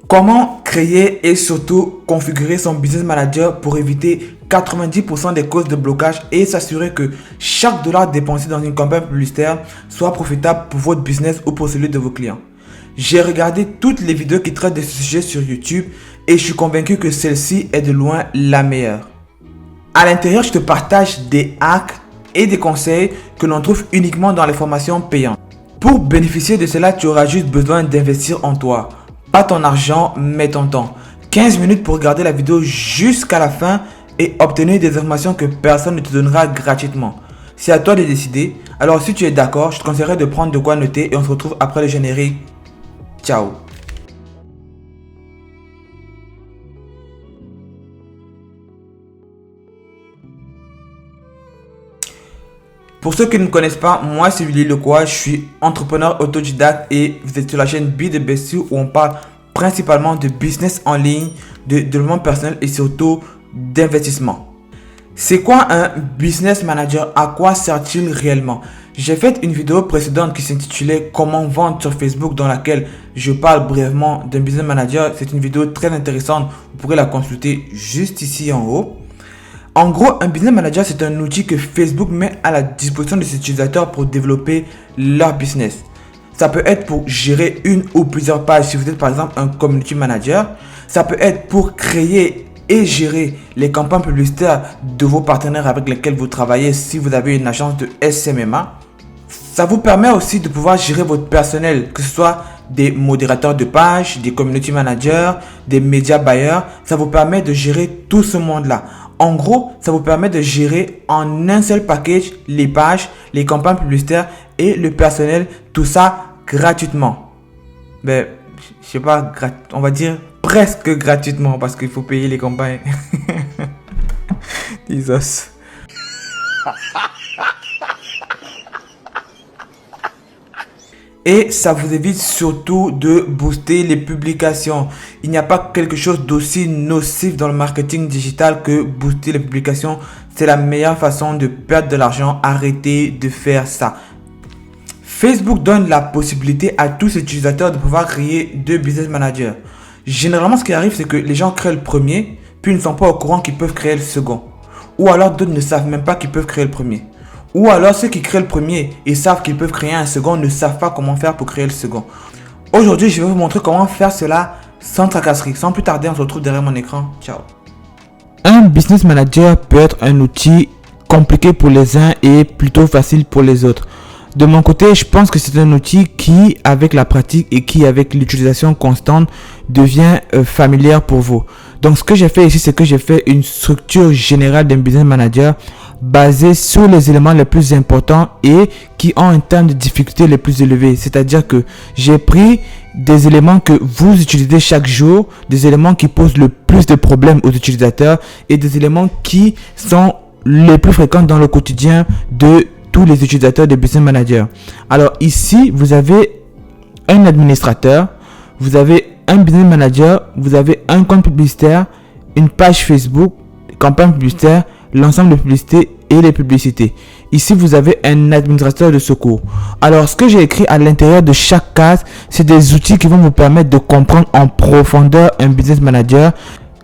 Comment créer et surtout configurer son business manager pour éviter 90% des causes de blocage et s'assurer que chaque dollar dépensé dans une campagne publicitaire soit profitable pour votre business ou pour celui de vos clients. J'ai regardé toutes les vidéos qui traitent de ce sujet sur YouTube et je suis convaincu que celle-ci est de loin la meilleure. À l'intérieur, je te partage des hacks et des conseils que l'on trouve uniquement dans les formations payantes. Pour bénéficier de cela, tu auras juste besoin d'investir en toi. Pas ton argent, mais ton temps. 15 minutes pour regarder la vidéo jusqu'à la fin et obtenir des informations que personne ne te donnera gratuitement. C'est à toi de décider. Alors si tu es d'accord, je te conseillerais de prendre de quoi noter et on se retrouve après le générique. Ciao. Pour ceux qui ne me connaissent pas, moi c'est Willy Lequois, je suis entrepreneur autodidacte et vous êtes sur la chaîne Be The Best You où on parle principalement de business en ligne, de développement personnel et surtout d'investissement. C'est quoi un business manager? À quoi sert-il réellement? J'ai fait une vidéo précédente qui s'intitulait Comment vendre sur Facebook dans laquelle je parle brièvement d'un business manager. C'est une vidéo très intéressante, vous pourrez la consulter juste ici en haut. En gros, un business manager, c'est un outil que Facebook met à la disposition de ses utilisateurs pour développer leur business. Ça peut être pour gérer une ou plusieurs pages si vous êtes par exemple un community manager. Ça peut être pour créer et gérer les campagnes publicitaires de vos partenaires avec lesquels vous travaillez si vous avez une agence de SMMA. Ça vous permet aussi de pouvoir gérer votre personnel, que ce soit des modérateurs de pages, des community managers, des media buyers. Ça vous permet de gérer tout ce monde-là. En gros, ça vous permet de gérer en un seul package les pages, les campagnes publicitaires et le personnel, tout ça gratuitement. Ben, je sais pas, on va dire presque gratuitement parce qu'il faut payer les campagnes. Jesus. Et ça vous évite surtout de booster les publications. Il n'y a pas quelque chose d'aussi nocif dans le marketing digital que booster les publications. C'est la meilleure façon de perdre de l'argent. Arrêtez de faire ça. Facebook donne la possibilité à tous les utilisateurs de pouvoir créer deux business managers. Généralement, ce qui arrive, c'est que les gens créent le premier, puis ils ne sont pas au courant qu'ils peuvent créer le second. Ou alors d'autres ne savent même pas qu'ils peuvent créer le premier. Ou alors ceux qui créent le premier et savent qu'ils peuvent créer un second ne savent pas comment faire pour créer le second. Aujourd'hui, je vais vous montrer comment faire cela sans tracasserie. Sans plus tarder, on se retrouve derrière mon écran. Ciao. Un business manager peut être un outil compliqué pour les uns et plutôt facile pour les autres. De mon côté, je pense que c'est un outil qui, avec la pratique et qui, avec l'utilisation constante, devient familière pour vous. Donc, ce que j'ai fait ici, c'est que j'ai fait une structure générale d'un business manager basée sur les éléments les plus importants et qui ont un temps de difficulté les plus élevés. C'est-à-dire que j'ai pris des éléments que vous utilisez chaque jour, des éléments qui posent le plus de problèmes aux utilisateurs et des éléments qui sont les plus fréquents dans le quotidien de tous les utilisateurs de Business Manager. Alors ici, vous avez un administrateur, vous avez un Business Manager, vous avez un compte publicitaire, une page Facebook, campagne publicitaire, l'ensemble de publicités et les publicités. Ici, vous avez un administrateur de secours. Alors, ce que j'ai écrit à l'intérieur de chaque case, c'est des outils qui vont vous permettre de comprendre en profondeur un Business Manager.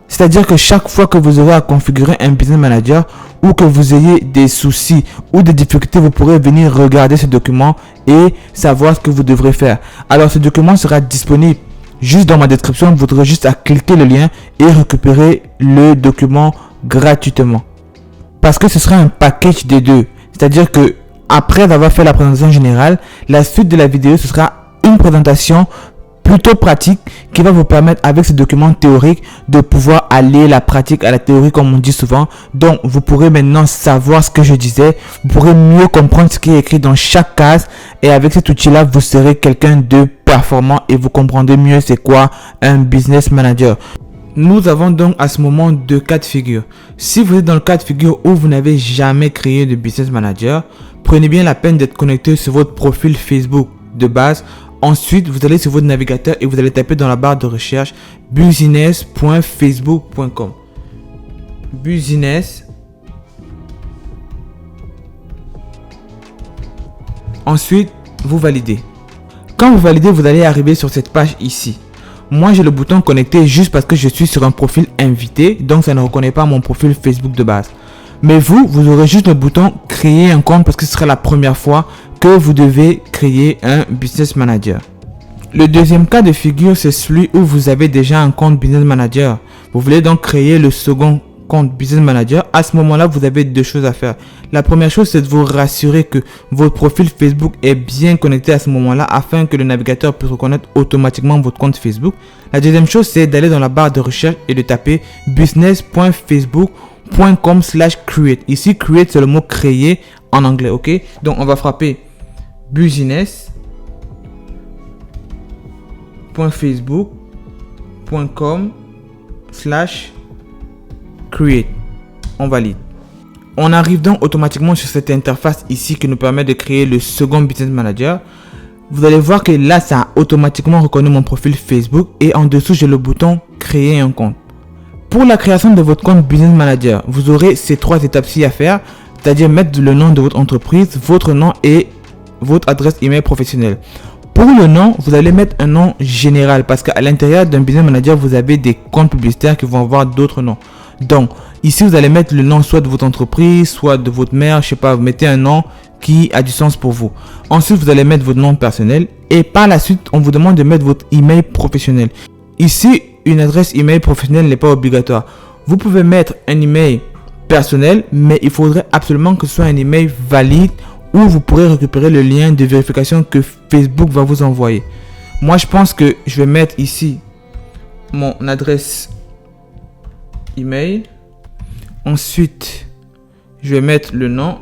C'est-à-dire que chaque fois que vous aurez à configurer un Business Manager ou que vous ayez des soucis ou des difficultés, vous pourrez venir regarder ce document et savoir ce que vous devrez faire. Alors, ce document sera disponible juste dans ma description. Vous aurez juste à cliquer le lien et récupérer le document gratuitement. Parce que ce sera un package des deux. C'est-à-dire que après avoir fait la présentation générale, la suite de la vidéo, ce sera une présentation plutôt pratique qui va vous permettre avec ce document théorique de pouvoir allier la pratique à la théorie comme on dit souvent. Donc vous pourrez maintenant savoir ce que je disais, vous pourrez mieux comprendre ce qui est écrit dans chaque case et avec cet outil là vous serez quelqu'un de performant et vous comprendrez mieux c'est quoi un business manager. Nous avons donc à ce moment deux cas de figure. Si vous êtes dans le cas de figure où vous n'avez jamais créé de business manager, prenez bien la peine d'être connecté sur votre profil Facebook de base. Ensuite, vous allez sur votre navigateur et vous allez taper dans la barre de recherche business.facebook.com. Business. Ensuite, vous validez. Quand vous validez, vous allez arriver sur cette page ici. Moi, j'ai le bouton connecter juste parce que je suis sur un profil invité, donc ça ne reconnaît pas mon profil Facebook de base. Mais vous aurez juste le bouton créer un compte parce que ce sera la première fois que vous devez créer un business manager. Le deuxième cas de figure, c'est celui où vous avez déjà un compte business manager. Vous voulez donc créer le second compte business manager. À ce moment-là, vous avez deux choses à faire. La première chose, c'est de vous rassurer que votre profil Facebook est bien connecté à ce moment-là afin que le navigateur puisse reconnaître automatiquement votre compte Facebook. La deuxième chose, c'est d'aller dans la barre de recherche et de taper business.facebook.com/create. Ici, create, c'est le mot créer en anglais, ok? Donc, on va frapper business.facebook.com/create. On valide. On arrive donc automatiquement sur cette interface ici qui nous permet de créer le second business manager. Vous allez voir que là, ça a automatiquement reconnu mon profil Facebook et en dessous, j'ai le bouton créer un compte. Pour la création de votre compte business manager, vous aurez ces trois étapes-ci à faire, c'est-à-dire mettre le nom de votre entreprise, votre nom et votre adresse email professionnelle. Pour le nom, vous allez mettre un nom général parce qu'à l'intérieur d'un business manager, vous avez des comptes publicitaires qui vont avoir d'autres noms. Donc, ici, vous allez mettre le nom soit de votre entreprise, soit de votre mère, je sais pas, vous mettez un nom qui a du sens pour vous. Ensuite, vous allez mettre votre nom personnel et par la suite, on vous demande de mettre votre email professionnel. Ici, une adresse email professionnelle n'est pas obligatoire. Vous pouvez mettre un email personnel, mais il faudrait absolument que ce soit un email valide où vous pourrez récupérer le lien de vérification que Facebook va vous envoyer. Moi, je pense que je vais mettre ici mon adresse email. Ensuite, je vais mettre le nom.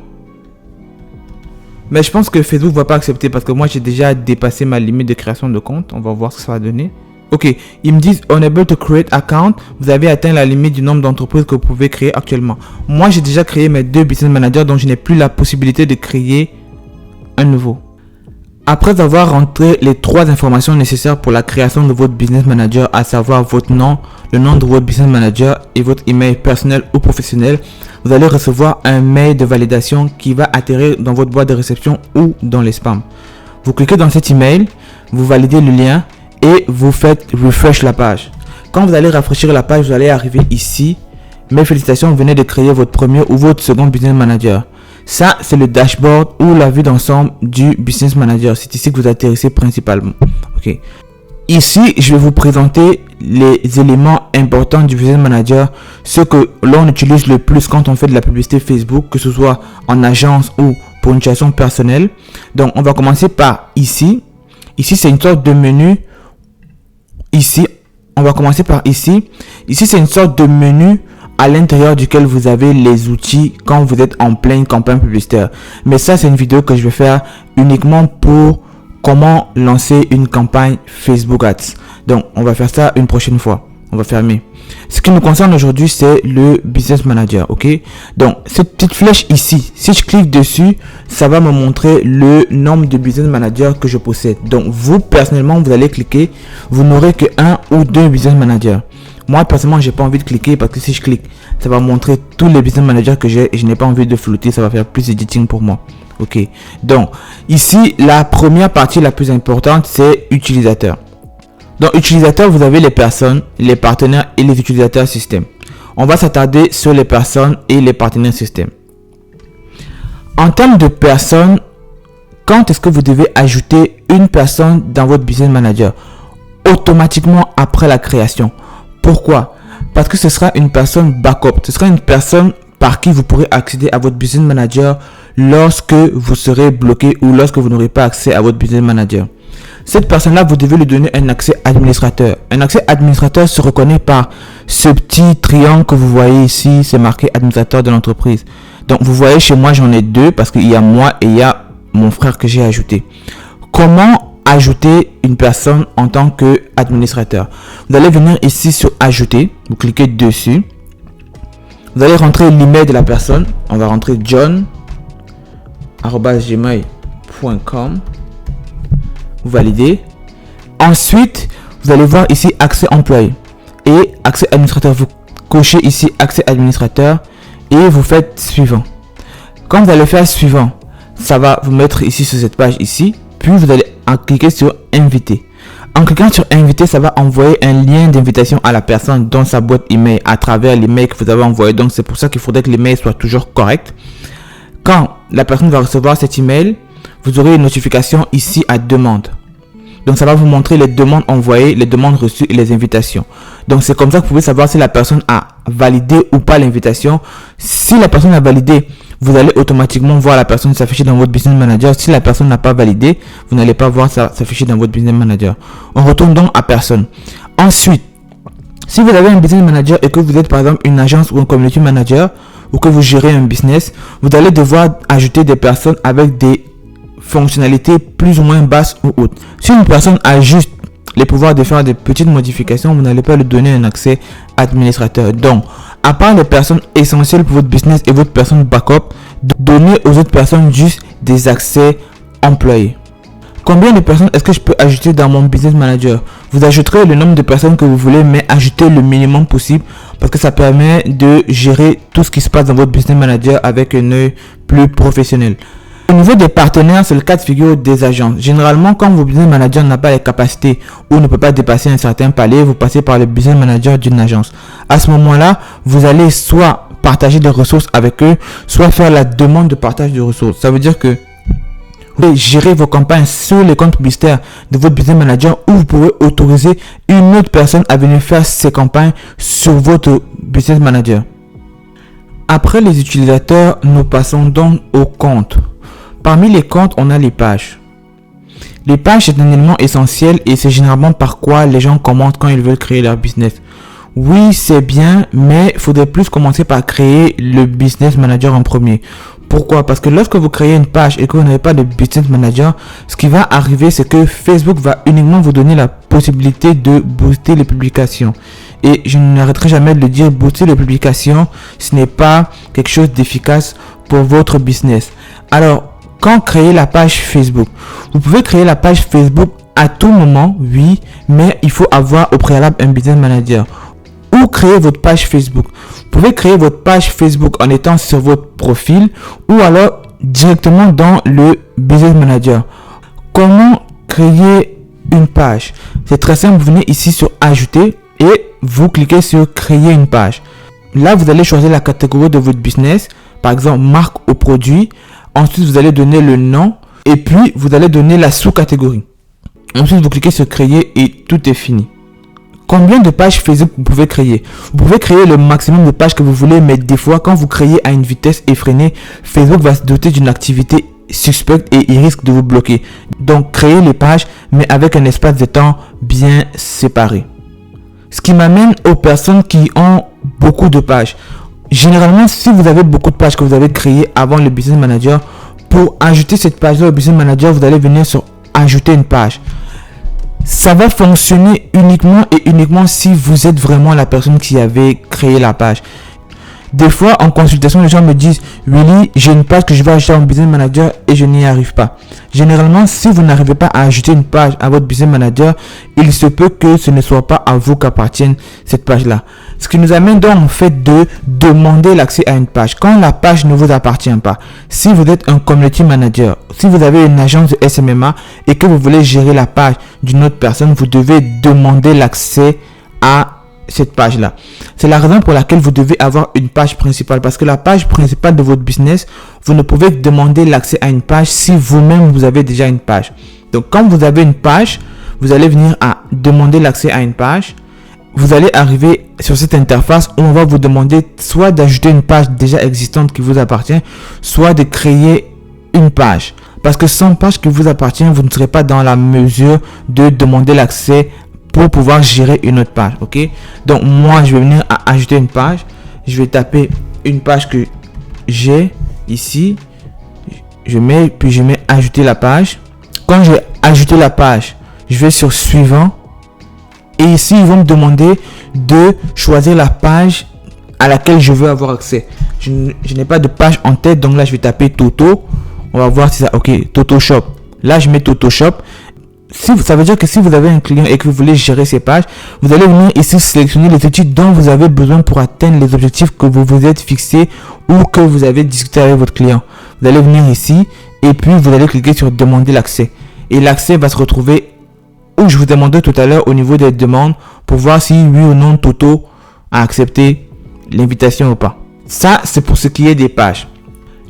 Mais je pense que Facebook ne va pas accepter parce que moi, j'ai déjà dépassé ma limite de création de compte. On va voir ce que ça va donner. Ok, ils me disent unable to create account. Vous avez atteint la limite du nombre d'entreprises que vous pouvez créer actuellement. Moi, j'ai déjà créé mes deux business managers, donc je n'ai plus la possibilité de créer un nouveau. Après avoir rentré les trois informations nécessaires pour la création de votre business manager, à savoir votre nom, le nom de votre business manager et votre email personnel ou professionnel, vous allez recevoir un mail de validation qui va atterrir dans votre boîte de réception ou dans les spams. Vous cliquez dans cet email, vous validez le lien et vous faites refresh la page. Quand vous allez rafraîchir la page, vous allez arriver ici. Mes félicitations, vous venez de créer votre premier ou votre second business manager. Ça, c'est le dashboard ou la vue d'ensemble du business manager. C'est ici que vous atterrissez principalement. Ok. Ici, je vais vous présenter les éléments importants du business manager, ce que l'on utilise le plus quand on fait de la publicité Facebook, que ce soit en agence ou pour une utilisation personnelle. Donc, on va commencer par ici. Ici, c'est une sorte de menu. Ici, on va commencer par ici. Ici, c'est une sorte de menu à l'intérieur duquel vous avez les outils quand vous êtes en pleine campagne publicitaire. Mais ça, c'est une vidéo que je vais faire uniquement pour comment lancer une campagne Facebook Ads. Donc, on va faire ça une prochaine fois. On va fermer. Ce qui nous concerne aujourd'hui, c'est le Business Manager, ok? Donc, cette petite flèche ici, si je clique dessus, ça va me montrer le nombre de Business Managers que je possède. Donc, vous, personnellement, vous allez cliquer, vous n'aurez que un ou deux Business Managers. Moi, personnellement, j'ai pas envie de cliquer parce que si je clique, ça va montrer tous les Business Managers que j'ai et je n'ai pas envie de flouter, ça va faire plus d'editing pour moi. Ok. Donc, ici, la première partie la plus importante, c'est utilisateur. Dans utilisateur, vous avez les personnes, les partenaires et les utilisateurs système. On va s'attarder sur les personnes et les partenaires système. En termes de personnes, quand est-ce que vous devez ajouter une personne dans votre business manager? Automatiquement après la création. Pourquoi? Parce que ce sera une personne backup. Ce sera une personne par qui vous pourrez accéder à votre business manager lorsque vous serez bloqué ou lorsque vous n'aurez pas accès à votre business manager. Cette personne-là, vous devez lui donner un accès administrateur. Un accès administrateur se reconnaît par ce petit triangle que vous voyez ici. C'est marqué administrateur de l'entreprise. Donc, vous voyez, chez moi, j'en ai deux parce qu'il y a moi et il y a mon frère que j'ai ajouté. Comment ajouter une personne en tant qu'administrateur? Vous allez venir ici sur ajouter. Vous cliquez dessus. Vous allez rentrer l'email de la personne. On va rentrer john@gmail.com. Vous validez. Ensuite, vous allez voir ici accès employé et accès administrateur. Vous cochez ici accès administrateur et vous faites suivant. Quand vous allez faire suivant, ça va vous mettre ici sur cette page ici. Puis vous allez cliquer sur inviter. En cliquant sur inviter, ça va envoyer un lien d'invitation à la personne dans sa boîte email à travers l'email que vous avez envoyé. Donc c'est pour ça qu'il faudrait que l'email soit toujours correct. Quand la personne va recevoir cet email, vous aurez une notification ici à demande. Donc ça va vous montrer les demandes envoyées, les demandes reçues et les invitations. Donc c'est comme ça que vous pouvez savoir si la personne a validé ou pas l'invitation. Si la personne a validé, vous allez automatiquement voir la personne s'afficher dans votre Business Manager. Si la personne n'a pas validé, vous n'allez pas voir ça s'afficher dans votre Business Manager. On retourne donc à personne. Ensuite, si vous avez un Business Manager et que vous êtes par exemple une agence ou un Community Manager ou que vous gérez un business, vous allez devoir ajouter des personnes avec des fonctionnalités plus ou moins basses ou hautes. Si une personne a juste les pouvoirs de faire des petites modifications, vous n'allez pas lui donner un accès administrateur. Donc, à part les personnes essentielles pour votre business et votre personne backup, donnez aux autres personnes juste des accès employés. Combien de personnes est-ce que je peux ajouter dans mon Business Manager? Vous ajouterez le nombre de personnes que vous voulez, mais ajoutez le minimum possible parce que ça permet de gérer tout ce qui se passe dans votre Business Manager avec un œil plus professionnel. Au niveau des partenaires, c'est le cas de figure des agences. Généralement, quand vos business managers n'a pas les capacités ou ne peut pas dépasser un certain palier, vous passez par le business manager d'une agence. À ce moment-là, vous allez soit partager des ressources avec eux, soit faire la demande de partage de ressources. Ça veut dire que vous pouvez gérer vos campagnes sur les comptes publicitaires de votre business manager ou vous pouvez autoriser une autre personne à venir faire ces campagnes sur votre business manager. Après les utilisateurs, nous passons donc aux comptes. Parmi les comptes, on a les pages. Les pages, c'est un élément essentiel et c'est généralement par quoi les gens commentent quand ils veulent créer leur business. Oui, c'est bien, mais il faudrait plus commencer par créer le business manager en premier. Pourquoi? Parce que lorsque vous créez une page et que vous n'avez pas de business manager, ce qui va arriver, c'est que Facebook va uniquement vous donner la possibilité de booster les publications. Et je n'arrêterai jamais de le dire, booster les publications, ce n'est pas quelque chose d'efficace pour votre business. Alors, quand créer la page Facebook, vous pouvez créer la page Facebook à tout moment, oui, mais il faut avoir au préalable un business manager. Ou créer votre page Facebook. Vous pouvez créer votre page Facebook en étant sur votre profil ou alors directement dans le business manager. Comment créer une page? C'est très simple, vous venez ici sur ajouter et vous cliquez sur créer une page. Là, vous allez choisir la catégorie de votre business, par exemple marque ou produit. Ensuite, vous allez donner le nom et puis vous allez donner la sous-catégorie. Ensuite, vous cliquez sur créer et tout est fini. Combien de pages Facebook vous pouvez créer? Vous pouvez créer le maximum de pages que vous voulez, mais des fois, quand vous créez à une vitesse effrénée, Facebook va se doter d'une activité suspecte et il risque de vous bloquer. Donc, créez les pages, mais avec un espace de temps bien séparé. Ce qui m'amène aux personnes qui ont beaucoup de pages. Généralement, si vous avez beaucoup de pages que vous avez créées avant le Business Manager, pour ajouter cette page-là au Business Manager, vous allez venir sur ajouter une page. Ça va fonctionner uniquement si vous êtes vraiment la personne qui avait créé la page. Des fois, en consultation, les gens me disent « Willy, j'ai une page que je vais ajouter à mon Business Manager et je n'y arrive pas. » Généralement, si vous n'arrivez pas à ajouter une page à votre Business Manager, il se peut que ce ne soit pas à vous qu'appartienne cette page-là. Ce qui nous amène donc en fait de demander l'accès à une page. Quand la page ne vous appartient pas, si vous êtes un Community Manager, si vous avez une agence de SMMA et que vous voulez gérer la page d'une autre personne, vous devez demander l'accès à cette page-là. C'est la raison pour laquelle vous devez avoir une page principale, parce que la page principale de votre business, vous ne pouvez demander l'accès à une page si vous-même vous avez déjà une page. Donc quand vous avez une page, vous allez venir à demander l'accès à une page. Vous allez arriver sur cette interface où on va vous demander soit d'ajouter une page déjà existante qui vous appartient, soit de créer une page. Parce que sans page qui vous appartient, vous ne serez pas dans la mesure de demander l'accès pour pouvoir gérer une autre page. Ok, donc moi je vais venir à ajouter une page. Je vais taper une page que j'ai ici, je mets ajouter la page. Quand j'ai ajouté la page, je vais sur suivant et ici ils vont me demander de choisir la page à laquelle je veux avoir accès. Je n'ai pas de page en tête, donc là je vais taper Toto. On va voir si ça. Ok, Toto Shop. Là je mets Toto Shop. Ça veut dire que si vous avez un client et que vous voulez gérer ces pages, vous allez venir ici sélectionner les outils dont vous avez besoin pour atteindre les objectifs que vous vous êtes fixés ou que vous avez discuté avec votre client. Vous allez venir ici et puis vous allez cliquer sur demander l'accès. Et l'accès va se retrouver où je vous ai demandé tout à l'heure au niveau des demandes pour voir si oui ou non Toto a accepté l'invitation ou pas. Ça, c'est pour ce qui est des pages.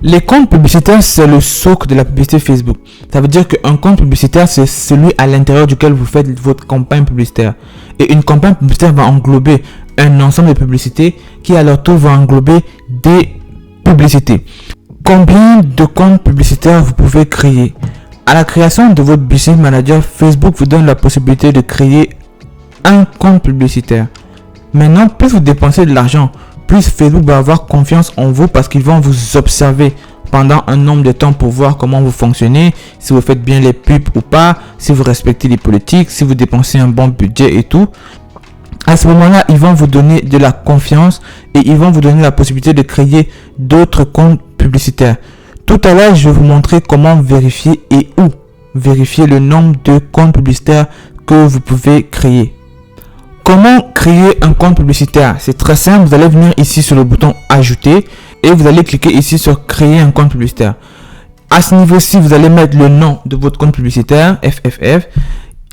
Les comptes publicitaires, c'est le socle de la publicité Facebook. Ça veut dire qu'un compte publicitaire, c'est celui à l'intérieur duquel vous faites votre campagne publicitaire. Et une campagne publicitaire va englober un ensemble de publicités qui à leur tour va englober des publicités. Combien de comptes publicitaires vous pouvez créer? À la création de votre business manager, Facebook vous donne la possibilité de créer un compte publicitaire. Maintenant, plus vous dépensez de l'argent, plus Facebook va avoir confiance en vous parce qu'ils vont vous observer pendant un nombre de temps pour voir comment vous fonctionnez, si vous faites bien les pubs ou pas, si vous respectez les politiques, si vous dépensez un bon budget et tout. À ce moment-là, ils vont vous donner de la confiance et ils vont vous donner la possibilité de créer d'autres comptes publicitaires. Tout à l'heure, je vais vous montrer comment vérifier et où vérifier le nombre de comptes publicitaires que vous pouvez créer. Comment créer un compte publicitaire? C'est très simple, vous allez venir ici sur le bouton ajouter et vous allez cliquer ici sur créer un compte publicitaire. À ce niveau-ci, vous allez mettre le nom de votre compte publicitaire, FFF.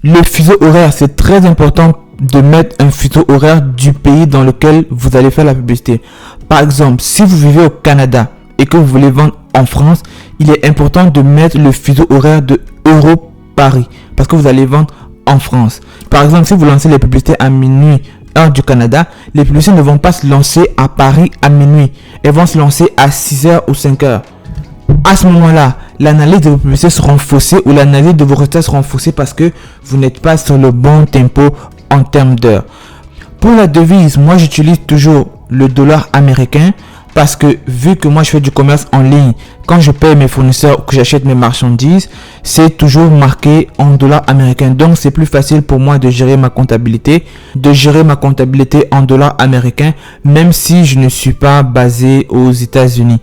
Le fuseau horaire, c'est très important de mettre un fuseau horaire du pays dans lequel vous allez faire la publicité. Par exemple, si vous vivez au Canada et que vous voulez vendre en France, il est important de mettre le fuseau horaire de Europe-Paris parce que vous allez vendre en France. Par exemple, si vous lancez les publicités à minuit, heure du Canada, les publicités ne vont pas se lancer à Paris à minuit. Elles vont se lancer à 6h ou 5h. À ce moment-là, l'analyse de vos publicités sera faussée ou l'analyse de vos résultats sera faussée parce que vous n'êtes pas sur le bon tempo en termes d'heures. Pour la devise, moi j'utilise toujours le dollar américain parce que vu que moi je fais du commerce en ligne, quand je paye mes fournisseurs ou que j'achète mes marchandises, c'est toujours marqué en dollars américains. Donc c'est plus facile pour moi de gérer ma comptabilité en dollars américains, même si je ne suis pas basé aux États-Unis.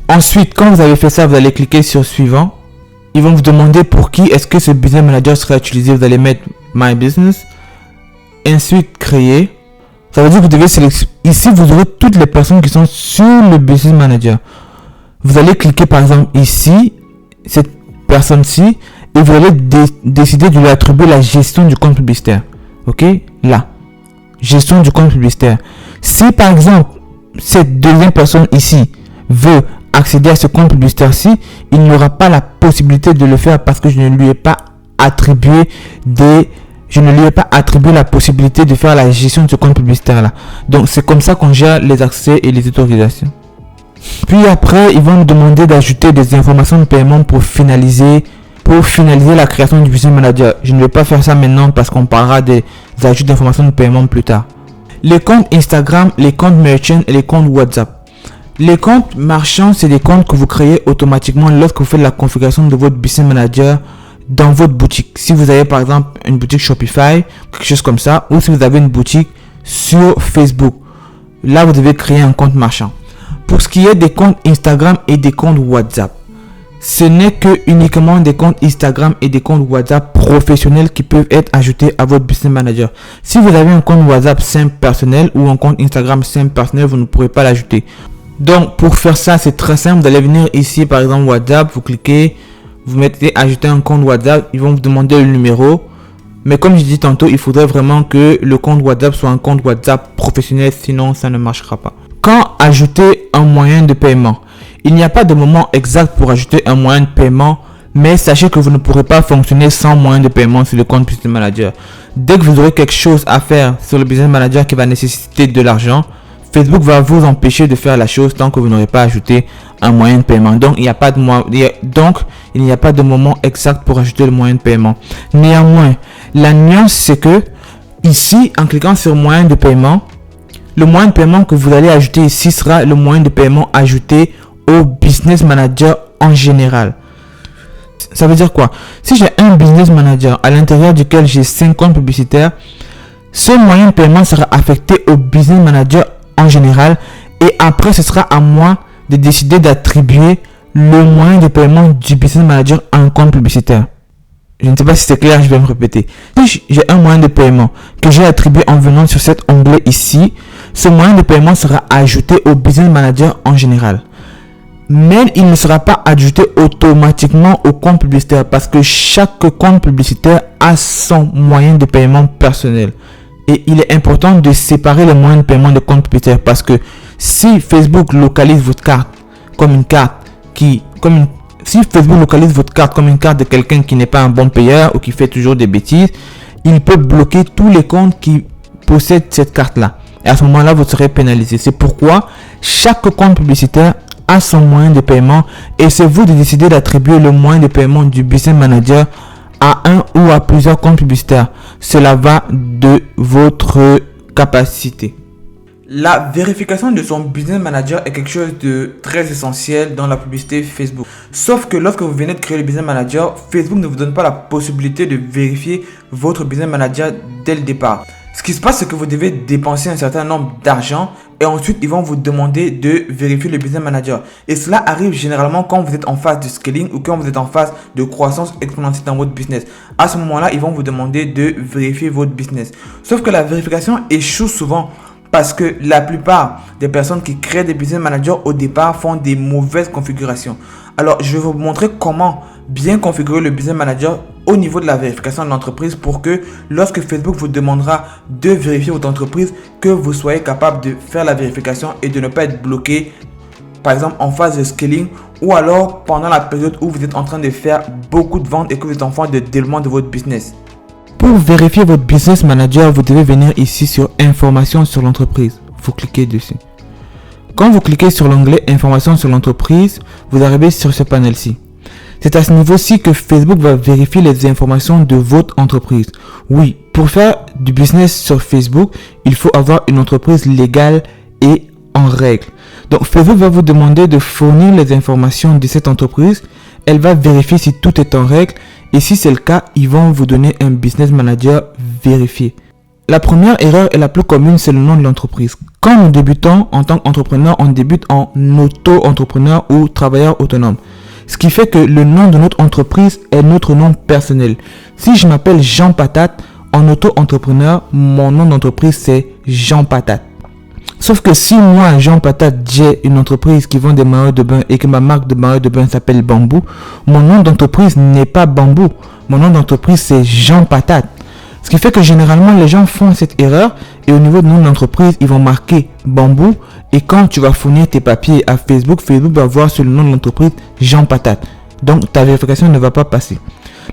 Ensuite, quand vous avez fait ça, vous allez cliquer sur suivant. Ils vont vous demander pour qui est-ce que ce business manager sera utilisé. Vous allez mettre My Business. Ensuite, créer. Ça veut dire que vous devez sélectionner. Ici, vous aurez toutes les personnes qui sont sur le business manager. Vous allez cliquer par exemple ici, cette personne-ci, et vous allez décider de lui attribuer la gestion du compte publicitaire. Ok? Là. Gestion du compte publicitaire. Si par exemple, cette deuxième personne ici veut accéder à ce compte publicitaire-ci, il n'aura pas la possibilité de le faire parce que je ne lui ai pas attribué la possibilité de faire la gestion de ce compte publicitaire là. Donc c'est comme ça qu'on gère les accès et les autorisations. Puis après, ils vont nous demander d'ajouter des informations de paiement pour finaliser la création du business manager. Je ne vais pas faire ça maintenant parce qu'on parlera des ajouts d'informations de paiement plus tard. Les comptes Instagram, les comptes merchant et les comptes WhatsApp. Les comptes marchands, c'est des comptes que vous créez automatiquement lorsque vous faites la configuration de votre business manager dans votre boutique. Si vous avez par exemple une boutique Shopify, quelque chose comme ça, ou si vous avez une boutique sur Facebook, là vous devez créer un compte marchand. Pour ce qui est des comptes Instagram et des comptes WhatsApp, ce n'est que uniquement des comptes Instagram et des comptes WhatsApp professionnels qui peuvent être ajoutés à votre business manager. Si vous avez un compte WhatsApp simple personnel ou un compte Instagram simple personnel, vous ne pourrez pas l'ajouter. Donc pour faire ça, c'est très simple. Vous allez venir ici par exemple WhatsApp, vous cliquez, vous mettez ajouter un compte WhatsApp, ils vont vous demander le numéro. Mais comme je dis tantôt, il faudrait vraiment que le compte WhatsApp soit un compte WhatsApp professionnel, sinon ça ne marchera pas. Quand ajouter un moyen de paiement? Il n'y a pas de moment exact pour ajouter un moyen de paiement, mais sachez que vous ne pourrez pas fonctionner sans moyen de paiement sur le compte Business Manager. Dès que vous aurez quelque chose à faire sur le Business Manager qui va nécessiter de l'argent, Facebook va vous empêcher de faire la chose tant que vous n'aurez pas ajouté un moyen de paiement. Donc, il n'y a pas de moment exact pour ajouter le moyen de paiement. Néanmoins, la nuance, c'est que ici, en cliquant sur moyen de paiement, le moyen de paiement que vous allez ajouter ici sera le moyen de paiement ajouté au Business Manager en général. Ça veut dire quoi? Si j'ai un Business Manager à l'intérieur duquel j'ai 5 comptes publicitaires, ce moyen de paiement sera affecté au Business Manager en général et après ce sera à moi de décider d'attribuer le moyen de paiement du Business Manager à un compte publicitaire. Je ne sais pas si c'est clair, je vais me répéter. Si j'ai un moyen de paiement que j'ai attribué en venant sur cet onglet ici, ce moyen de paiement sera ajouté au Business Manager en général. Mais il ne sera pas ajouté automatiquement au compte publicitaire parce que chaque compte publicitaire a son moyen de paiement personnel. Et il est important de séparer les moyens de paiement de compte publicitaire parce que si Facebook localise votre carte comme une carte si Facebook localise votre carte comme une carte de quelqu'un qui n'est pas un bon payeur ou qui fait toujours des bêtises, il peut bloquer tous les comptes qui possèdent cette carte-là. Et à ce moment-là, vous serez pénalisé. C'est pourquoi chaque compte publicitaire a son moyen de paiement et c'est vous de décider d'attribuer le moyen de paiement du business manager à un ou à plusieurs comptes publicitaires. Cela va de votre capacité. La vérification de son business manager est quelque chose de très essentiel dans la publicité Facebook. Sauf que lorsque vous venez de créer le business manager, Facebook ne vous donne pas la possibilité de vérifier votre business manager dès le départ. Ce qui se passe, c'est que vous devez dépenser un certain nombre d'argent et ensuite ils vont vous demander de vérifier le business manager. Et cela arrive généralement quand vous êtes en phase de scaling ou quand vous êtes en phase de croissance exponentielle dans votre business. À ce moment-là, ils vont vous demander de vérifier votre business. Sauf que la vérification échoue souvent parce que la plupart des personnes qui créent des business managers au départ font des mauvaises configurations. Alors, je vais vous montrer comment bien configurer le business manager au niveau de la vérification de l'entreprise pour que lorsque Facebook vous demandera de vérifier votre entreprise, que vous soyez capable de faire la vérification et de ne pas être bloqué, par exemple en phase de scaling ou alors pendant la période où vous êtes en train de faire beaucoup de ventes et que vous êtes en phase de développement de votre business. Pour vérifier votre business manager, vous devez venir ici sur Informations sur l'entreprise. Vous cliquez dessus. Quand vous cliquez sur l'onglet Informations sur l'entreprise, vous arrivez sur ce panel-ci. C'est à ce niveau-ci que Facebook va vérifier les informations de votre entreprise. Oui, pour faire du business sur Facebook, il faut avoir une entreprise légale et en règle. Donc, Facebook va vous demander de fournir les informations de cette entreprise. Elle va vérifier si tout est en règle. Et si c'est le cas, ils vont vous donner un business manager vérifié. La première erreur et la plus commune, c'est le nom de l'entreprise. Quand nous débutons en tant qu'entrepreneur, on débute en auto-entrepreneur ou travailleur autonome. Ce qui fait que le nom de notre entreprise est notre nom personnel. Si je m'appelle Jean Patate, en auto-entrepreneur, mon nom d'entreprise c'est Jean Patate. Sauf que si moi, Jean Patate, j'ai une entreprise qui vend des maillots de bain et que ma marque de maillots de bain s'appelle Bambou, mon nom d'entreprise n'est pas Bambou. Mon nom d'entreprise c'est Jean Patate. Ce qui fait que généralement les gens font cette erreur et au niveau de nom d'entreprise, ils vont marquer Bambou et quand tu vas fournir tes papiers à Facebook, Facebook va voir sur le nom de l'entreprise Jean Patate. Donc ta vérification ne va pas passer.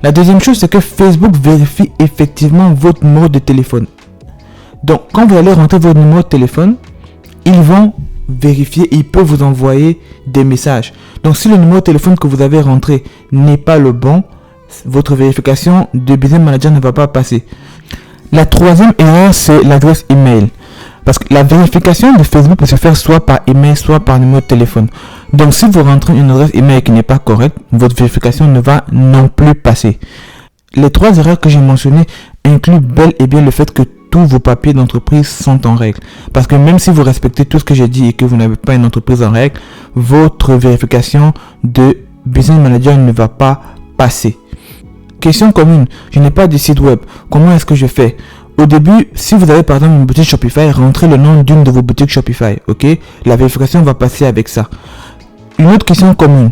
La deuxième chose, c'est que Facebook vérifie effectivement votre numéro de téléphone. Donc quand vous allez rentrer votre numéro de téléphone, ils vont vérifier, ils peuvent vous envoyer des messages. Donc si le numéro de téléphone que vous avez rentré n'est pas le bon, votre vérification de business manager ne va pas passer. La troisième erreur, c'est l'adresse email. Parce que la vérification de Facebook peut se faire soit par email, soit par numéro de téléphone. Donc si vous rentrez une adresse email qui n'est pas correcte, votre vérification ne va non plus passer. Les trois erreurs que j'ai mentionnées incluent bel et bien le fait que tous vos papiers d'entreprise sont en règle. Parce que même si vous respectez tout ce que j'ai dit et que vous n'avez pas une entreprise en règle, votre vérification de business manager ne va pas passer. Question commune, je n'ai pas de site web. Comment est-ce que je fais? Au début, si vous avez par exemple une boutique Shopify, rentrez le nom d'une de vos boutiques Shopify. Ok? La vérification va passer avec ça. Une autre question commune.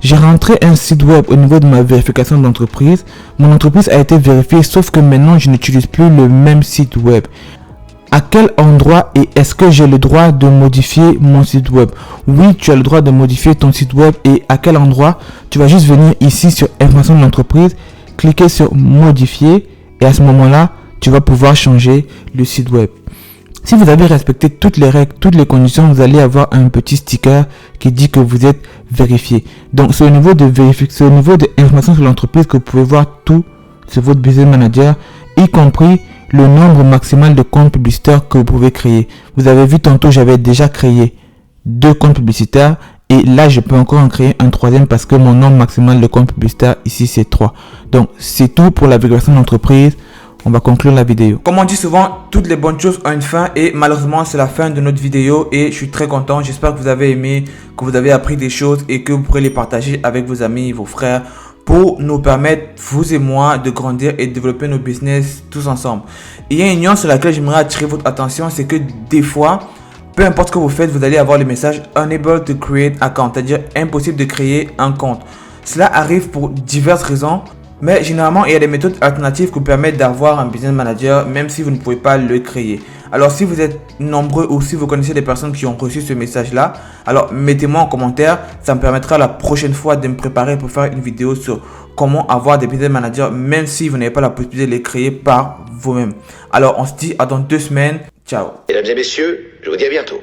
J'ai rentré un site web au niveau de ma vérification d'entreprise. Mon entreprise a été vérifiée, sauf que maintenant je n'utilise plus le même site web. À quel endroit et est-ce que j'ai le droit de modifier mon site web? Oui, tu as le droit de modifier ton site web et à quel endroit? Tu vas juste venir ici sur information de l'entreprise, cliquer sur modifier et à ce moment-là, tu vas pouvoir changer le site web. Si vous avez respecté toutes les règles, toutes les conditions, vous allez avoir un petit sticker qui dit que vous êtes vérifié. Donc, c'est au niveau de vérification, c'est au niveau de information sur l'entreprise que vous pouvez voir tout sur votre business manager, y compris le nombre maximal de comptes publicitaires que vous pouvez créer. Vous avez vu tantôt, j'avais déjà créé 2 comptes publicitaires et là, je peux encore en créer un troisième parce que mon nombre maximal de comptes publicitaires ici, c'est 3. Donc, c'est tout pour la vérification d'entreprise. On va conclure la vidéo. Comme on dit souvent, toutes les bonnes choses ont une fin et malheureusement, c'est la fin de notre vidéo et je suis très content. J'espère que vous avez aimé, que vous avez appris des choses et que vous pourrez les partager avec vos amis, vos frères pour nous permettre, vous et moi, de grandir et de développer nos business tous ensemble. Il y a une nuance sur laquelle j'aimerais attirer votre attention, c'est que des fois, peu importe ce que vous faites, vous allez avoir le message « Unable to create account », c'est-à-dire impossible de créer un compte. Cela arrive pour diverses raisons. Mais généralement, il y a des méthodes alternatives qui vous permettent d'avoir un business manager même si vous ne pouvez pas le créer. Alors si vous êtes nombreux ou si vous connaissez des personnes qui ont reçu ce message-là, alors mettez-moi en commentaire. Ça me permettra la prochaine fois de me préparer pour faire une vidéo sur comment avoir des business managers même si vous n'avez pas la possibilité de les créer par vous-même. Alors on se dit à dans 2 semaines. Ciao. Mesdames et messieurs, je vous dis à bientôt.